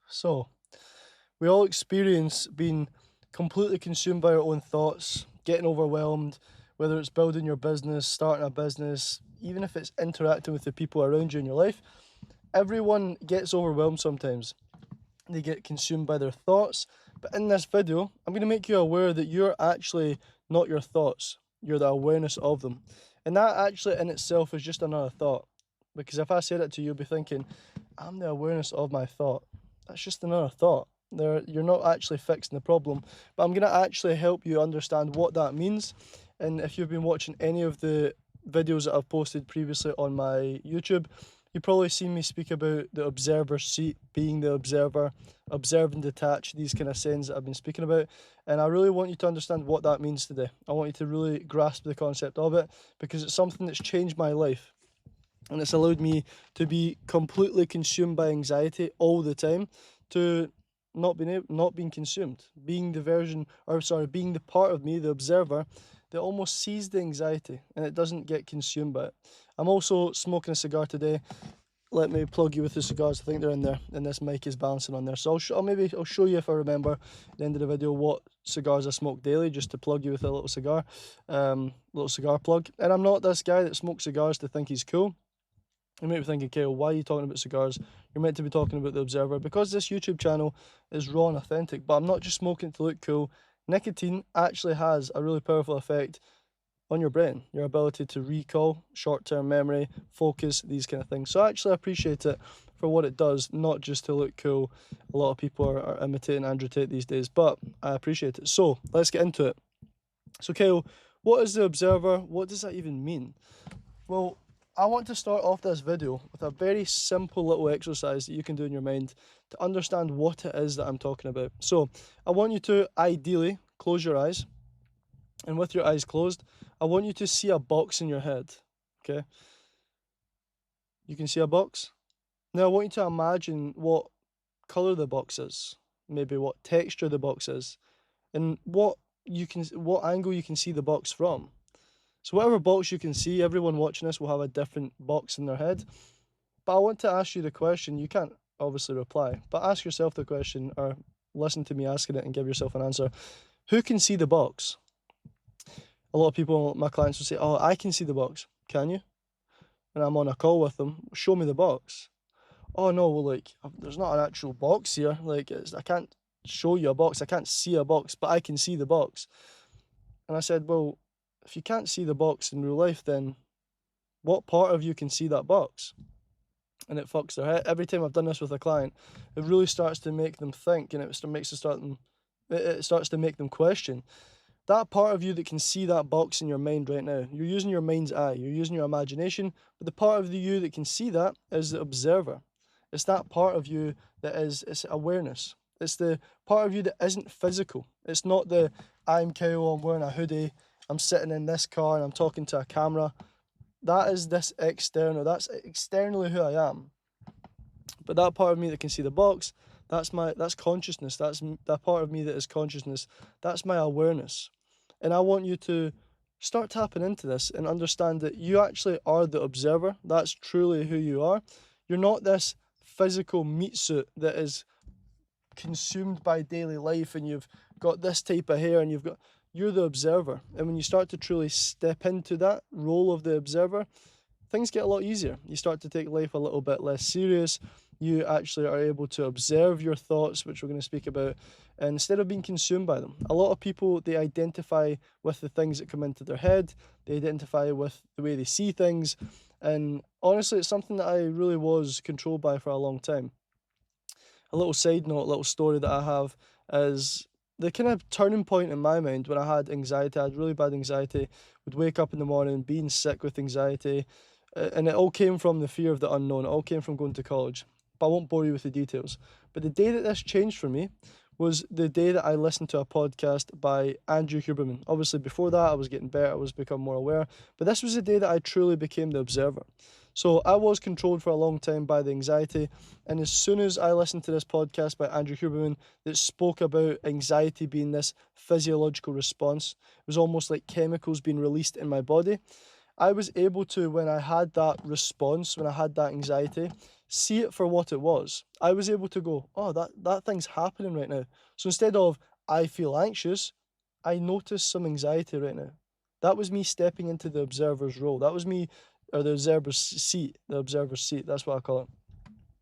So, we all experience being completely consumed by our own thoughts, getting overwhelmed, whether it's building your business, starting a business, even if it's interacting with the people around you in your life. Everyone gets overwhelmed sometimes. They get consumed by their thoughts. But in this video, I'm going to make you aware that you're actually not your thoughts, you're the awareness of them. And that actually in itself is just another thought. Because if I said it to you, you'll be thinking, I'm the awareness of my thought. That's just another thought. You're not actually fixing the problem. But I'm going to actually help you understand what that means. And if you've been watching any of the videos that I've posted previously on my YouTube, you've probably seen me speak about the observer seat, being the observer, observe and detach, these kind of sayings that I've been speaking about. And I really want you to understand what that means today. I want you to really grasp the concept of it because it's something that's changed my life. And it's allowed me to be completely consumed by anxiety all the time to not being consumed, being being the part of me, the observer, that almost sees the anxiety and it doesn't get consumed by it. I'm also smoking a cigar today. Let me plug you with the cigars. I think they're in there, and this mic is balancing on there. So I'll show you if I remember at the end of the video what cigars I smoke daily, just to plug you with a little cigar plug. And I'm not this guy that smokes cigars to think he's cool. You might be thinking, Kyle, why are you talking about cigars? You're meant to be talking about The Observer. Because this YouTube channel is raw and authentic, but I'm not just smoking to look cool. Nicotine actually has a really powerful effect on your brain, your ability to recall, short-term memory, focus, these kind of things. So I actually appreciate it for what it does, not just to look cool. A lot of people are imitating Andrew Tate these days, but I appreciate it. So let's get into it. So Kyle, what is The Observer? What does that even mean? Well, I want to start off this video with a very simple little exercise that you can do in your mind to understand what it is that I'm talking about. So I want you to ideally close your eyes, and with your eyes closed, I want you to see a box in your head, okay? You can see a box? Now I want you to imagine what color the box is, maybe what texture the box is, and what angle you can see the box from. So whatever box you can see, everyone watching this will have a different box in their head. But I want to ask you the question. You can't obviously reply, but ask yourself the question or listen to me asking it and give yourself an answer. Who can see the box? A lot of people, my clients will say, oh, I can see the box. Can you? And I'm on a call with them. Show me the box. Oh, no, well, like, there's not an actual box here. Like, I can't show you a box. I can't see a box, but I can see the box. And I said, well, if you can't see the box in real life, then what part of you can see that box? And it fucks their head. Every time I've done this with a client, it really starts to make them think, and it starts to make them question. That part of you that can see that box in your mind right now, you're using your mind's eye, you're using your imagination, but the part of you that can see that is the observer. It's that part of you it's awareness. It's the part of you that isn't physical. It's not I'm Kyle, I'm wearing a hoodie, I'm sitting in this car and I'm talking to a camera. That's externally who I am. But that part of me that can see the box, that's consciousness. That's that part of me that is consciousness. That's my awareness. And I want you to start tapping into this and understand that you actually are the observer. That's truly who you are. You're not this physical meat suit that is consumed by daily life and you've got this type of hair and you're the observer. And when you start to truly step into that role of the observer, things get a lot easier. You start to take life a little bit less serious. You actually are able to observe your thoughts, which we're going to speak about, and instead of being consumed by them. A lot of people, they identify with the things that come into their head. They identify with the way they see things. And honestly, it's something that I really was controlled by for a long time. A little side note, a little story that I have is the kind of turning point in my mind when I had anxiety. I had really bad anxiety, would wake up in the morning being sick with anxiety, and it all came from the fear of the unknown. It all came from going to college, but I won't bore you with the details. But the day that this changed for me was the day that I listened to a podcast by Andrew Huberman. Obviously, before that, I was getting better, I was becoming more aware, but this was the day that I truly became the observer. So I was controlled for a long time by the anxiety, and as soon as I listened to this podcast by Andrew Huberman that spoke about anxiety being this physiological response, it was almost like chemicals being released in my body. I was able to, when I had that response, when I had that anxiety, see it for what it was. I was able to go, oh, that thing's happening right now. So instead of I feel anxious, I notice some anxiety right now. That was me stepping into the observer's role. That was me, or the observer's seat, that's what I call it.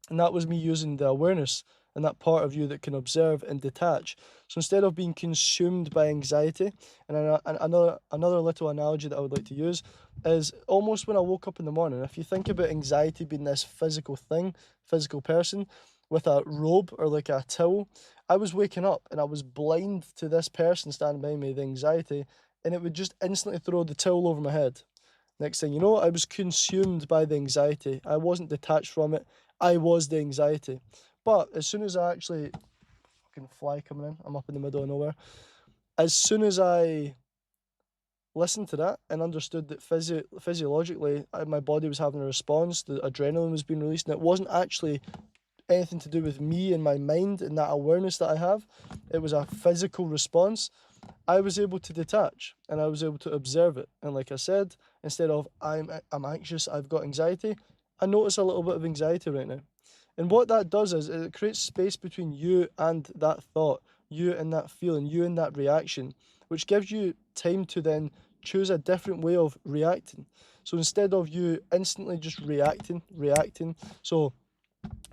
And that was me using the awareness and that part of you that can observe and detach. So instead of being consumed by anxiety, and another little analogy that I would like to use is almost when I woke up in the morning. If you think about anxiety being this physical thing, physical person with a robe or like a towel, I was waking up and I was blind to this person standing behind me, the anxiety, and it would just instantly throw the towel over my head. Next thing you know, I was consumed by the anxiety. I wasn't detached from it. I was the anxiety. But as soon as I actually, fucking fly coming in, I'm up in the middle of nowhere. As soon as I listened to that and understood that physiologically my body was having a response, the adrenaline was being released, and it wasn't actually anything to do with me and my mind and that awareness that I have. It was a physical response. I was able to detach and I was able to observe it. And like I said, instead of I'm anxious, I've got anxiety, I notice a little bit of anxiety right now. And what that does is it creates space between you and that thought, you and that feeling, you and that reaction, which gives you time to then choose a different way of reacting. So instead of you instantly just reacting, so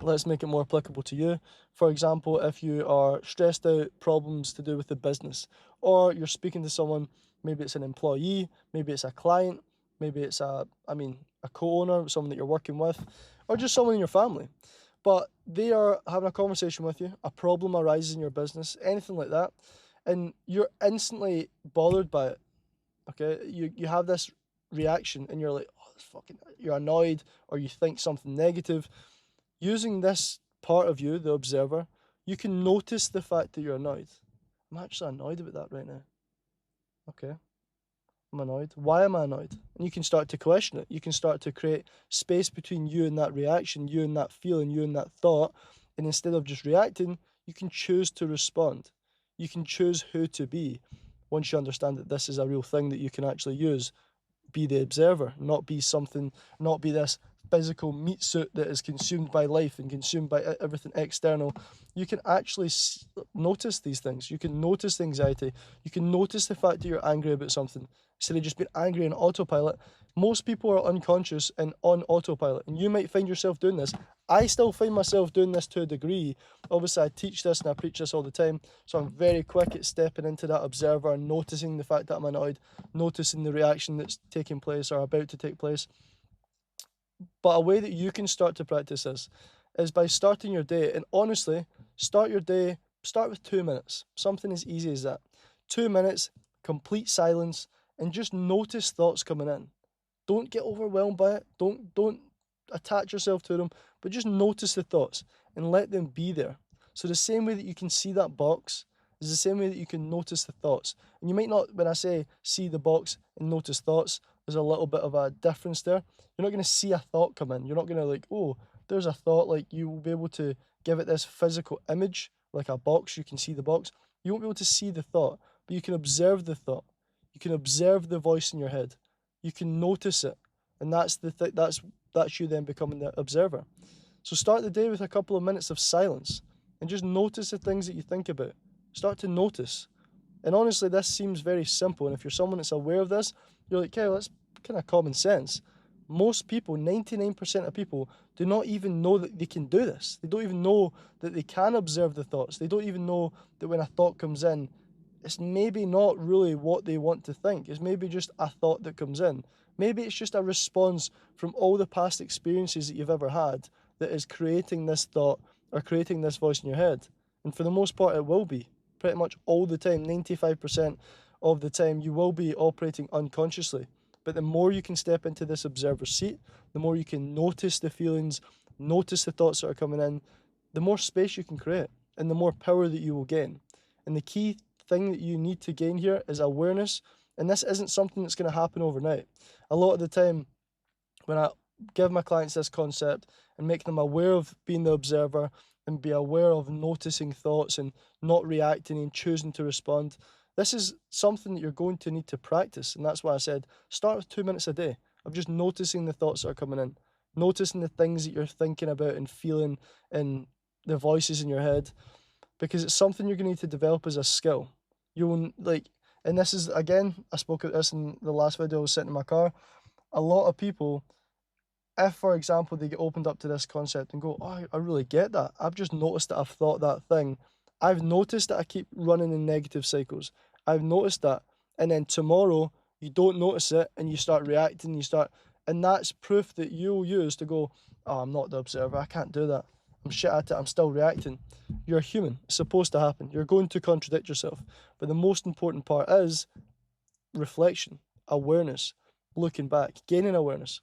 let's make it more applicable to you. For example, if you are stressed out, problems to do with the business, or you're speaking to someone, maybe it's an employee, maybe it's a client, maybe it's a co-owner, someone that you're working with, or just someone in your family. But they are having a conversation with you, a problem arises in your business, anything like that, and you're instantly bothered by it. Okay, you have this reaction, and you're like, oh, this fucking, you're annoyed, or you think something negative. Using this part of you, the observer, you can notice the fact that you're annoyed. I'm actually annoyed about that right now. Okay, I'm annoyed. Why am I annoyed? And you can start to question it. You can start to create space between you and that reaction, you and that feeling, you and that thought. And instead of just reacting, you can choose to respond. You can choose who to be once you understand that this is a real thing that you can actually use. Be the observer, not be something, not be this physical meat suit that is consumed by life and consumed by everything external. You can actually notice these things. You can notice the anxiety. You can notice the fact that you're angry about something instead of just being angry on autopilot. Most people are unconscious and on autopilot, and you might find yourself doing this. I still find myself doing this to a degree. Obviously, I teach this and I preach this all the time, so I'm very quick at stepping into that observer and noticing the fact that I'm annoyed, noticing the reaction that's taking place or about to take place. But a way that you can start to practice this is by starting your day. And honestly, start your day, start with 2 minutes. Something as easy as that. 2 minutes, complete silence, and just notice thoughts coming in. Don't get overwhelmed by it. Don't attach yourself to them, but just notice the thoughts and let them be there. So the same way that you can see that box is the same way that you can notice the thoughts. And you might not, when I say see the box and notice thoughts, there's a little bit of a difference there. You're not going to see a thought come in. You're not going to like, oh, there's a thought. Like you will be able to give it this physical image, like a box. You can see the box. You won't be able to see the thought, but you can observe the thought. You can observe the voice in your head. You can notice it, and that's that's you then becoming the observer. So start the day with a couple of minutes of silence and just notice the things that you think about. Start to notice. And honestly, this seems very simple. And if you're someone that's aware of this, you're like, okay, well, that's kind of common sense. Most people, 99% of people, do not even know that they can do this. They don't even know that they can observe the thoughts. They don't even know that when a thought comes in, it's maybe not really what they want to think. It's maybe just a thought that comes in. Maybe it's just a response from all the past experiences that you've ever had that is creating this thought or creating this voice in your head. And for the most part, it will be. Pretty much all the time, 95% of the time, you will be operating unconsciously. But the more you can step into this observer seat, the more you can notice the feelings, notice the thoughts that are coming in, the more space you can create and the more power that you will gain. And the key thing that you need to gain here is awareness. And this isn't something that's going to happen overnight. A lot of the time, when I give my clients this concept and make them aware of being the observer and be aware of noticing thoughts and not reacting and choosing to respond, this is something that you're going to need to practice. And that's why I said start with 2 minutes a day. of just noticing the thoughts that are coming in, noticing the things that you're thinking about and feeling, and the voices in your head, because it's something you're going to need to develop as a skill. You'll like, and this is, again, I spoke about this in the last video. I was sitting in my car. A lot of people, if, for example, they get opened up to this concept and go, oh, I really get that. I've just noticed that I've thought that thing. I've noticed that I keep running in negative cycles. I've noticed that. And then tomorrow, you don't notice it and you start reacting, and that's proof that you'll use to go, oh, I'm not the observer. I can't do that. I'm shit at it. I'm still reacting. You're human. It's supposed to happen. You're going to contradict yourself. But the most important part is reflection, awareness, looking back, gaining awareness.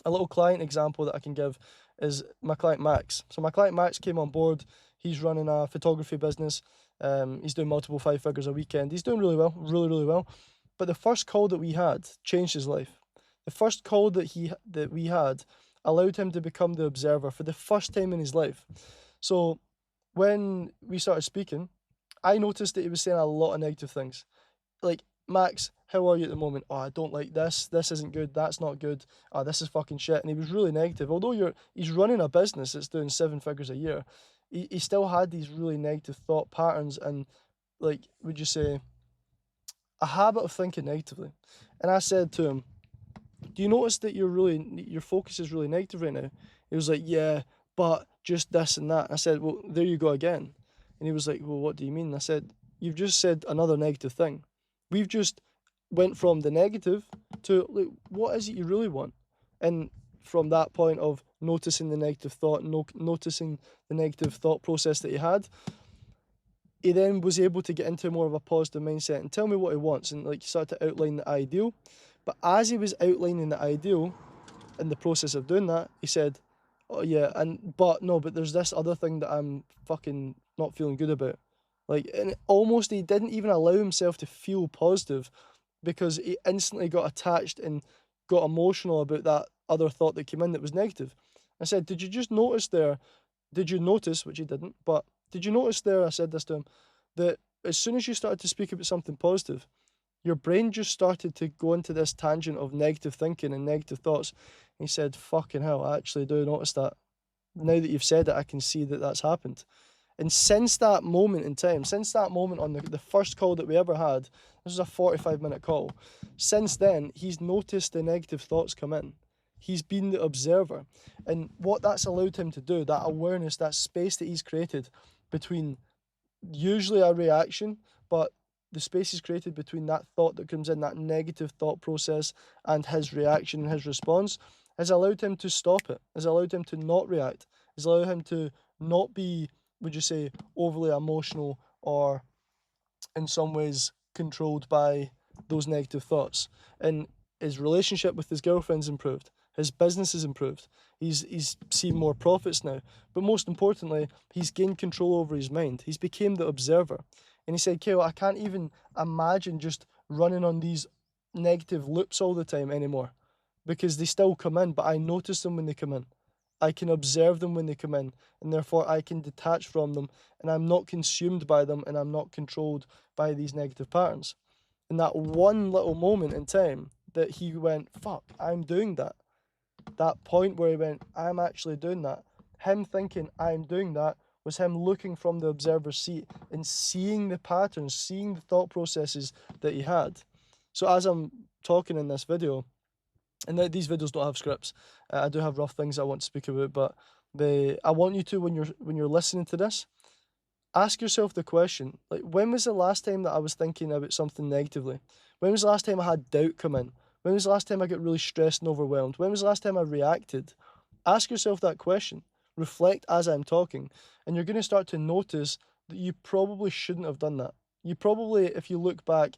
A little client example that I can give is my client Max. So my client Max came on board. He's running a photography business. He's doing multiple 5 figures a weekend. He's doing really well, really, really well. But the first call that we had changed his life. The first call that we had allowed him to become the observer for the first time in his life. So when we started speaking, I noticed that he was saying a lot of negative things. Like, Max, how are you at the moment? Oh, I don't like this. This isn't good. That's not good. Oh, this is fucking shit. And he was really negative. Although he's running a business that's doing 7 figures a year, he still had these really negative thought patterns and, like, would you say, a habit of thinking negatively. And I said to him, do you notice that your focus is really negative right now? He was like, yeah, but just this and that. I said, well, there you go again. And he was like, well, what do you mean? I said, you've just said another negative thing. We've just went from the negative to, like, what is it you really want? And from that point of noticing the negative thought, noticing the negative thought process that he had, he then was able to get into more of a positive mindset and tell me what he wants. And, like, he started to outline the ideal. But as he was outlining the ideal, in the process of doing that, he said, oh yeah, but there's this other thing that I'm fucking not feeling good about. Like, and almost he didn't even allow himself to feel positive because he instantly got attached and got emotional about that other thought that came in that was negative. I said, did you notice, which he didn't, but did you notice there, I said this to him, that as soon as you started to speak about something positive, your brain just started to go into this tangent of negative thinking and negative thoughts. And he said, fucking hell, I actually do notice that. Now that you've said it, I can see that that's happened. And since that moment in time, since that moment on the first call that we ever had, this was a 45-minute call, since then, he's noticed the negative thoughts come in. He's been the observer. And what that's allowed him to do, that awareness, that space that he's created between usually a reaction, but the space is created between that thought that comes in, that negative thought process, and his reaction and his response, has allowed him to stop it, has allowed him to not react, has allowed him to not be, would you say, overly emotional or in some ways controlled by those negative thoughts. And his relationship with his girlfriend's improved. His business has improved. He's seen more profits now. But most importantly, he's gained control over his mind. He's became the observer. And he said, Kale, I can't even imagine just running on these negative loops all the time anymore because they still come in, but I notice them when they come in. I can observe them when they come in, and therefore I can detach from them, and I'm not consumed by them, and I'm not controlled by these negative patterns. In that one little moment in time that he went, fuck, I'm doing that. That point where he went, I'm actually doing that. Him thinking I'm doing that was him looking from the observer's seat and seeing the patterns, seeing the thought processes that he had. So as I'm talking in this video, and these videos don't have scripts, I do have rough things I want to speak about, but I want you to, when you're listening to this, ask yourself the question, like, when was the last time that I was thinking about something negatively? When was the last time I had doubt come in? When was the last time I got really stressed and overwhelmed? When was the last time I reacted? Ask yourself that question. Reflect as I'm talking, and you're going to start to notice that you probably shouldn't have done that. You probably, if you look back,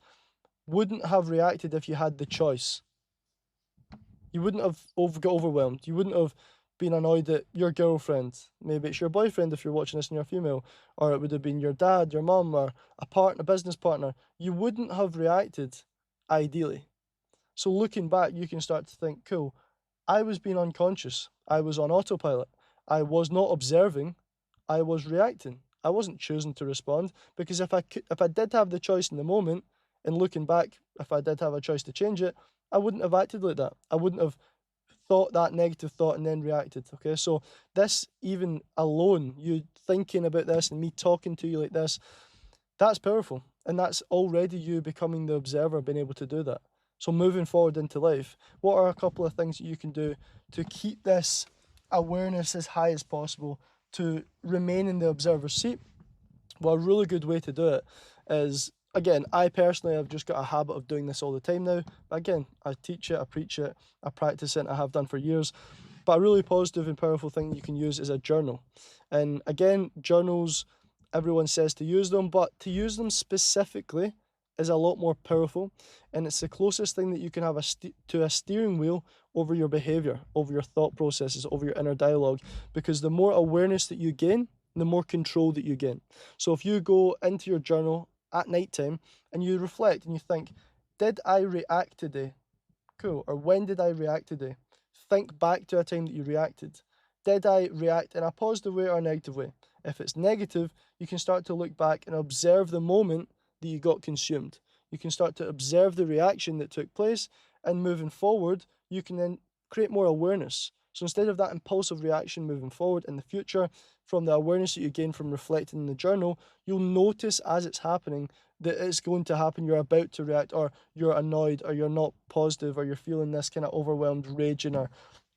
wouldn't have reacted if you had the choice. You wouldn't have got overwhelmed. You wouldn't have been annoyed at your girlfriend. Maybe it's your boyfriend if you're watching this and you're female, or it would have been your dad, your mum, or a business partner. You wouldn't have reacted ideally. So looking back, you can start to think, cool, I was being unconscious. I was on autopilot. I was not observing. I was reacting. I wasn't choosing to respond, because if I did have the choice in the moment, and looking back, if I did have a choice to change it, I wouldn't have acted like that. I wouldn't have thought that negative thought and then reacted. Okay, so this, even alone, you thinking about this and me talking to you like this, that's powerful. And that's already you becoming the observer, being able to do that. So moving forward into life, what are a couple of things that you can do to keep this awareness as high as possible, to remain in the observer's seat? Well, a really good way to do it is, again, I personally have just got a habit of doing this all the time now. But again, I teach it, I preach it, I practice it, and I have done for years. But a really positive and powerful thing that you can use is a journal. And again, journals, everyone says to use them, but to use them specifically is a lot more powerful. And it's the closest thing that you can have to a steering wheel over your behavior, over your thought processes, over your inner dialogue. Because the more awareness that you gain, the more control that you gain. So if you go into your journal at night time and you reflect and you think, did I react today? Cool. Or when did I react today? Think back to a time that you reacted. Did I react in a positive way or a negative way? If it's negative, you can start to look back and observe the moment that you got consumed. You can start to observe the reaction that took place, and moving forward, you can then create more awareness. So instead of that impulsive reaction moving forward in the future, from the awareness that you gain from reflecting in the journal, you'll notice as it's happening that it's going to happen, you're about to react, or you're annoyed, or you're not positive, or you're feeling this kind of overwhelmed, raging, or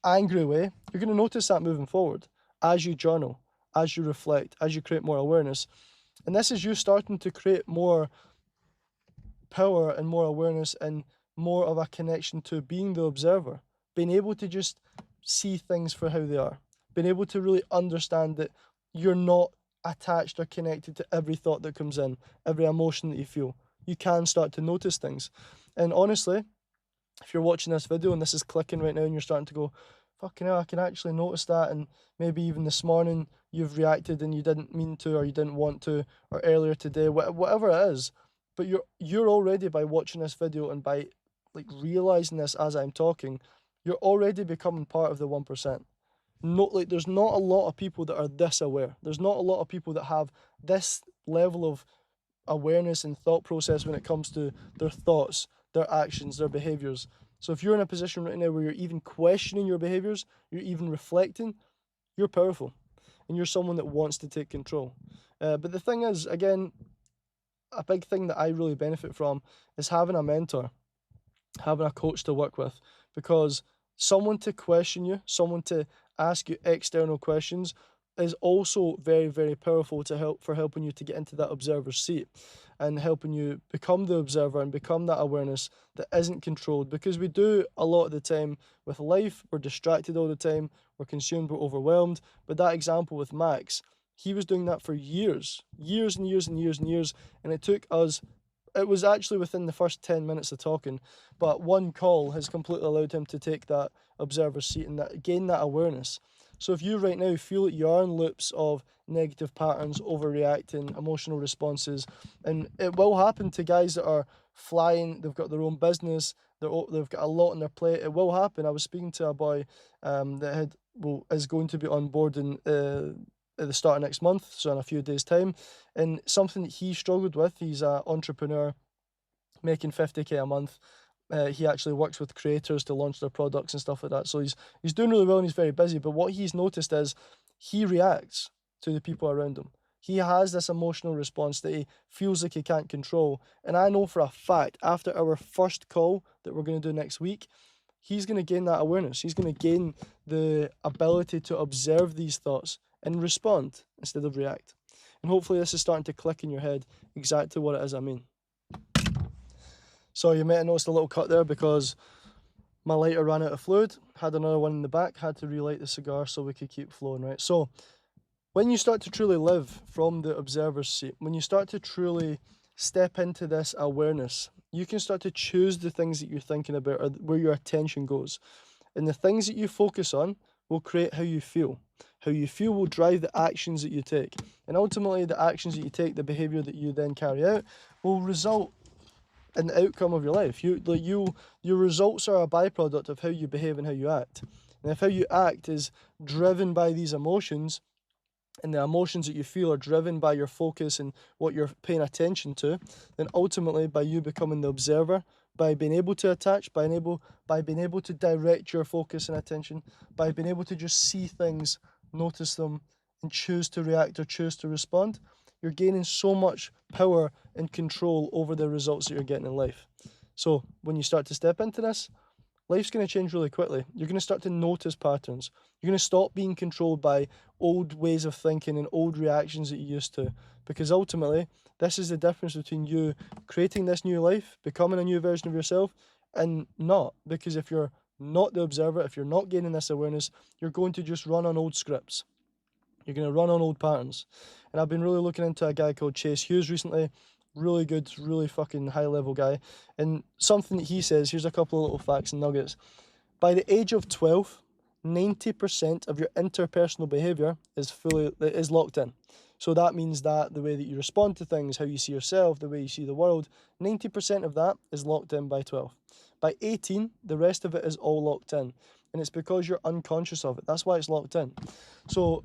angry way. You're going to notice that moving forward as you journal, as you reflect, as you create more awareness. And this is you starting to create more power and more awareness and more of a connection to being the observer, being able to just see things for how they are, being able to really understand that you're not attached or connected to every thought that comes in, every emotion that you feel. You can start to notice things. And honestly, if you're watching this video and this is clicking right now and you're starting to go, fucking hell, I can actually notice that, and maybe even this morning you've reacted and you didn't mean to, or you didn't want to, or earlier today, whatever it is, but you're already, by watching this video and by like realizing this as I'm talking, you're already becoming part of the 1%. Like there's not a lot of people that are this aware. There's not a lot of people that have this level of awareness and thought process when it comes to their thoughts, their actions, their behaviors. So if you're in a position right now where you're even questioning your behaviors, you're even reflecting, you're powerful, and you're someone that wants to take control. But the thing is, again, a big thing that I really benefit from is having a mentor, having a coach to work with, because someone to question you, someone to ask you external questions is also very, very powerful for helping you to get into that observer's seat and helping you become the observer and become that awareness that isn't controlled. Because we do a lot of the time with life, we're distracted all the time, we're consumed, we're overwhelmed. But that example with Max, he was doing that for years and years and years and years, and it was actually within the first 10 minutes of talking, but one call has completely allowed him to take that observer seat and gain that awareness. So if you right now feel that you are in loops of negative patterns, overreacting, emotional responses, and it will happen to guys that are flying, they've got their own business, they've got a lot on their plate, it will happen. I was speaking to a boy is going to be on board at the start of next month, so in a few days' time, and something that he struggled with, he's an entrepreneur making 50k a month. He actually works with creators to launch their products and stuff like that. So he's doing really well and he's very busy. But what he's noticed is he reacts to the people around him. He has this emotional response that he feels like he can't control. And I know for a fact, after our first call that we're going to do next week, he's going to gain that awareness. He's going to gain the ability to observe these thoughts and respond instead of react. And hopefully this is starting to click in your head exactly what it is I mean. So you might have noticed a little cut there because my lighter ran out of fluid, had another one in the back, had to relight the cigar so we could keep flowing, right? So when you start to truly live from the observer's seat, when you start to truly step into this awareness, you can start to choose the things that you're thinking about or where your attention goes. And the things that you focus on will create how you feel. How you feel will drive the actions that you take. And ultimately, the actions that you take, the behavior that you then carry out, will result in the outcome of your life. Your results are a byproduct of how you behave and how you act. And if how you act is driven by these emotions, and the emotions that you feel are driven by your focus and what you're paying attention to, then ultimately by you becoming the observer, by being able to attach, by being able to direct your focus and attention, by being able to just see things, notice them, and choose to react or choose to respond, you're gaining so much power and control over the results that you're getting in life. So when you start to step into this, life's going to change really quickly. You're going to start to notice patterns. You're going to stop being controlled by old ways of thinking and old reactions that you used to. Because ultimately, this is the difference between you creating this new life, becoming a new version of yourself, and not. Because if you're not the observer, if you're not gaining this awareness, you're going to just run on old scripts. You're going to run on old patterns. And I've been really looking into a guy called Chase Hughes recently. Really good, really fucking high level guy. And something that he says, here's a couple of little facts and nuggets. By the age of 12, 90% of your interpersonal behavior is locked in. So that means that the way that you respond to things, how you see yourself, the way you see the world, 90% of that is locked in by 12. By 18, the rest of it is all locked in. And it's because you're unconscious of it. That's why it's locked in. So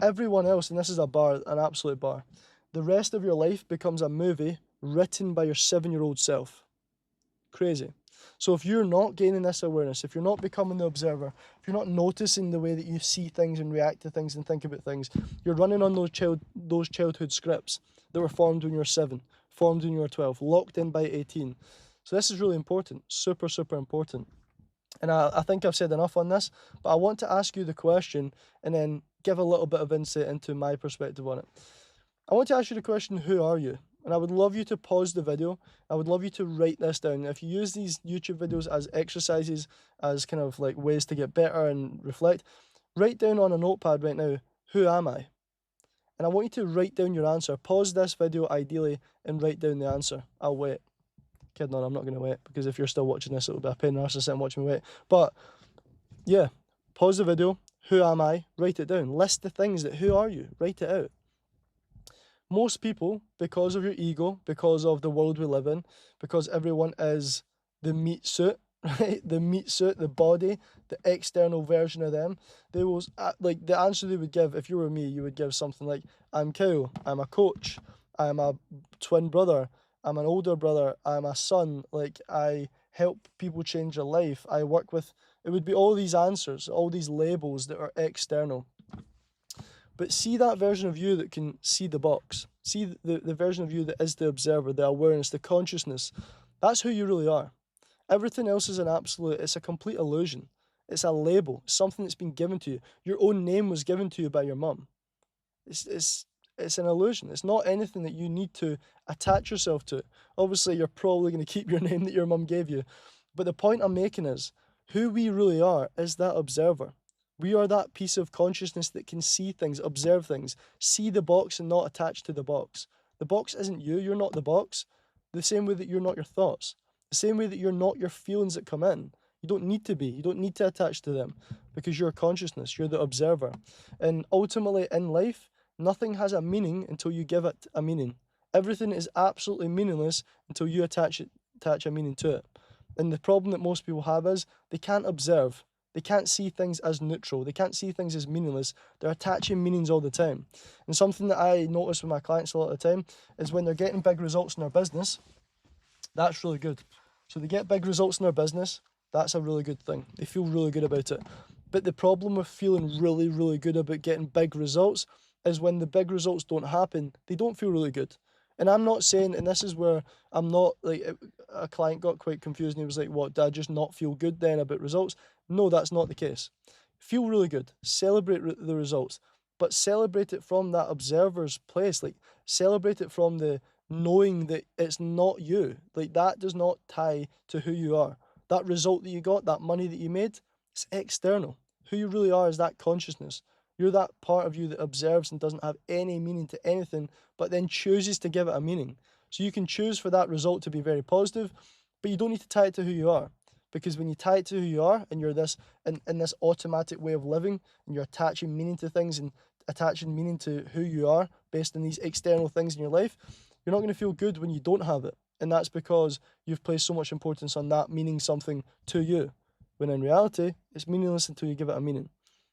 everyone else, and this is a bar, an absolute bar, the rest of your life becomes a movie written by your 7-year-old self. Crazy. So if you're not gaining this awareness, if you're not becoming the observer, if you're not noticing the way that you see things and react to things and think about things, you're running on those childhood scripts that were formed when you were 7, formed when you were 12, locked in by 18. So this is really important, super, super important. And I think I've said enough on this, but I want to ask you the question and then give a little bit of insight into my perspective on it. I want to ask you the question, who are you? And I would love you to pause the video. I would love you to write this down. If you use these YouTube videos as exercises, as kind of like ways to get better and reflect, write down on a notepad right now, who am I? And I want you to write down your answer. Pause this video ideally and write down the answer. I'll wait. Kidding on, I'm not going to wait, because if you're still watching this, it'll be a pain in the arse to sit and watch me wait. But yeah, pause the video. Who am I? Write it down. List the things that, who are you? Write it out. Most people, because of your ego, because of the world we live in, because everyone is the meat suit, right? The meat suit, the body, the external version of them, they will, like, the answer they would give, if you were me, you would give something like, I'm Kyle, I'm a coach, I'm a twin brother, I'm an older brother, I'm a son, like, I help people change their life, I work with, it would be all these answers, all these labels that are external. But see that version of you that can see the box. See the version of you that is the observer, the awareness, the consciousness. That's who you really are. Everything else is an absolute, it's a complete illusion. It's a label, it's something that's been given to you. Your own name was given to you by your mum. It's an illusion. It's not anything that you need to attach yourself to. Obviously, you're probably going to keep your name that your mum gave you. But the point I'm making is, who we really are is that observer. We are that piece of consciousness that can see things, observe things, see the box and not attach to the box. The box isn't you, you're not the box. The same way that you're not your thoughts. The same way that you're not your feelings that come in. You don't need to be, you don't need to attach to them, because you're consciousness, you're the observer. And ultimately in life, nothing has a meaning until you give it a meaning. Everything is absolutely meaningless until you attach a meaning to it. And the problem that most people have is they can't observe. They can't see things as neutral. They can't see things as meaningless. They're attaching meanings all the time. And something that I notice with my clients a lot of the time is when they're getting big results in their business, that's really good. So they get big results in their business, that's a really good thing. They feel really good about it. But the problem with feeling really, really good about getting big results is when the big results don't happen, they don't feel really good. And I'm not saying, and this is where I'm not, like, a client got quite confused and he was like, what, did I just not feel good then about results? No, that's not the case. Feel really good. Celebrate the results. But celebrate it from that observer's place. Like, celebrate it from the knowing that it's not you. Like, that does not tie to who you are. That result that you got, that money that you made, it's external. Who you really are is that consciousness. You're that part of you that observes and doesn't have any meaning to anything, but then chooses to give it a meaning. So you can choose for that result to be very positive, but you don't need to tie it to who you are. Because when you tie it to who you are, and you're this in this automatic way of living, and you're attaching meaning to things and attaching meaning to who you are based on these external things in your life, you're not going to feel good when you don't have it. And that's because you've placed so much importance on that meaning something to you, when in reality, it's meaningless until you give it a meaning.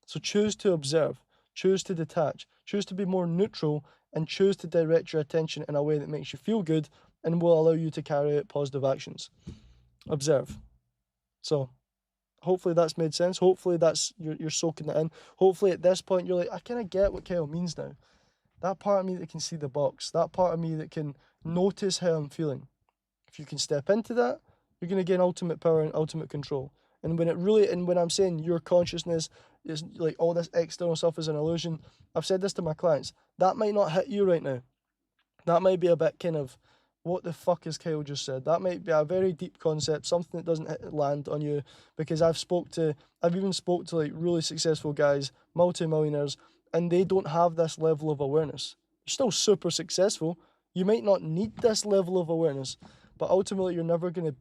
So choose to observe, choose to detach, choose to be more neutral, and choose to direct your attention in a way that makes you feel good and will allow you to carry out positive actions. observe. So hopefully that's made sense. Hopefully that's you're soaking it in. Hopefully at this point you're like, I kind of get what Kyle means now. That part of me that can see the box, that part of me that can notice how I'm feeling. If you can step into that, you're going to gain ultimate power and ultimate control. And when I'm saying your consciousness is like all this external stuff is an illusion, I've said this to my clients. That might not hit you right now. That might be a bit kind of, what the fuck has Kyle just said? That might be a very deep concept, something that doesn't land on you, because I've even spoke to like really successful guys, multi-millionaires, and they don't have this level of awareness. You're still super successful. You might not need this level of awareness, but ultimately it's never going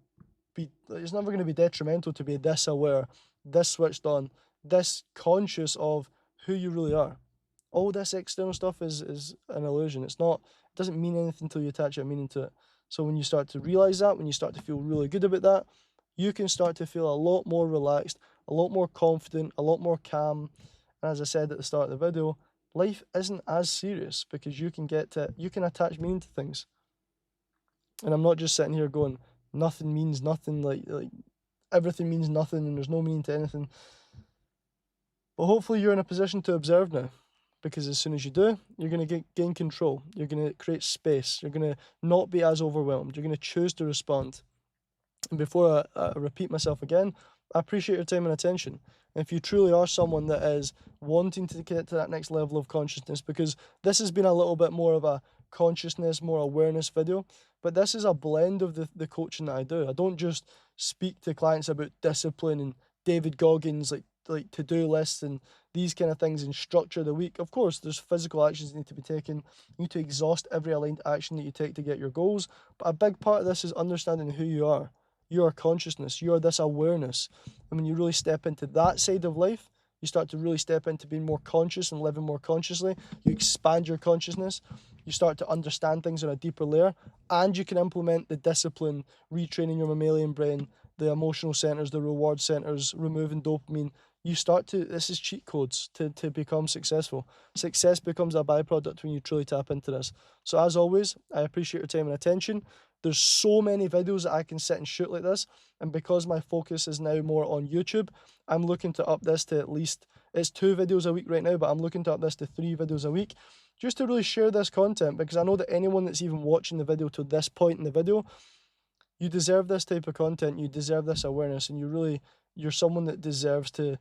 to be detrimental to be this aware, this switched on, this conscious of who you really are. All this external stuff is an illusion. It doesn't mean anything until you attach a meaning to it. So when you start to realize that, when you start to feel really good about that, you can start to feel a lot more relaxed, a lot more confident, a lot more calm. And as I said at the start of the video, life isn't as serious because you can attach meaning to things. And I'm not just sitting here going, nothing means nothing, like everything means nothing and there's no meaning to anything. But hopefully you're in a position to observe now, because as soon as you do, you're going to gain control. You're going to create space. You're going to not be as overwhelmed. You're going to choose to respond. And before I repeat myself again, I appreciate your time and attention. And if you truly are someone that is wanting to get to that next level of consciousness, because this has been a little bit more of a consciousness, more awareness video, but this is a blend of the coaching that I do. I don't just speak to clients about discipline and David Goggins, like to-do lists and these kind of things and structure the week. Of course, there's physical actions that need to be taken. You need to exhaust every aligned action that you take to get your goals. But a big part of this is understanding who you are. You are consciousness. You are this awareness. And when you really step into that side of life, you start to really step into being more conscious and living more consciously. You expand your consciousness. You start to understand things on a deeper layer. And you can implement the discipline, retraining your mammalian brain, the emotional centers, the reward centers, removing dopamine. This is cheat codes to become successful. Success becomes a byproduct when you truly tap into this. So as always, I appreciate your time and attention. There's so many videos that I can sit and shoot like this. And because my focus is now more on YouTube, I'm looking to up this to at least, it's 2 videos a week right now, but I'm looking to up this to 3 videos a week, just to really share this content, because I know that anyone that's even watching the video to this point in the video, you deserve this type of content, you deserve this awareness, and you're someone that deserves to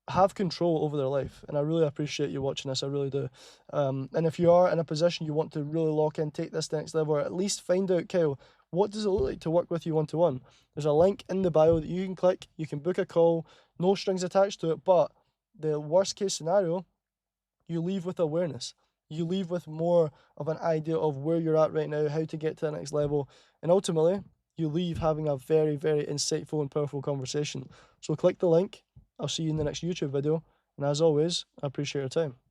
have control over their life. And I really appreciate you watching this, I really do. And if you are in a position you want to really lock in, take this to the next level, or at least find out, Kyle, what does it look like to work with you one-to-one? There's a link in the bio that you can click, you can book a call, no strings attached to it, but the worst case scenario, you leave with awareness. You leave with more of an idea of where you're at right now, how to get to the next level, and ultimately, you leave having a very, very insightful and powerful conversation. So click the link. I'll see you in the next YouTube video. And as always, I appreciate your time.